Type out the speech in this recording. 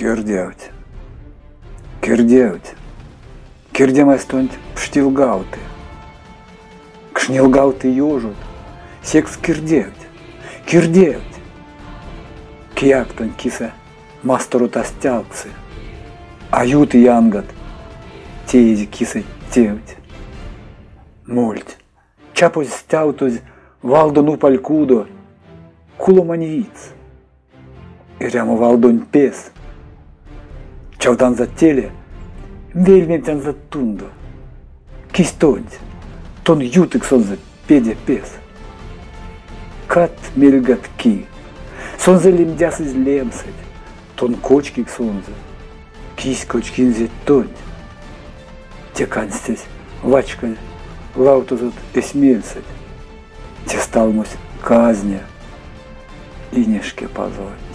Кирдевать, кирдевать, кирдемай стонть пштилгауты, кшнилгауты ёжут, секс кирдевать, кирдевать, кияктон киса мастору тастялцы, ают янгат, тези киса тевать, мольть, чапоз стяутоз валдону палькудо, куломаньиц, и рямо валдонь пес, чавдан за теле, вельментян за тундо, кистонь, тон ютык сон за педя пес. Кат мельгатки, сон за лемдяс из лемсать, тон кочки сонза, кись кочкин зе тонь. Те канстесь вачка лаутузут эсмельсать, те сталмось казня, инешке позвать.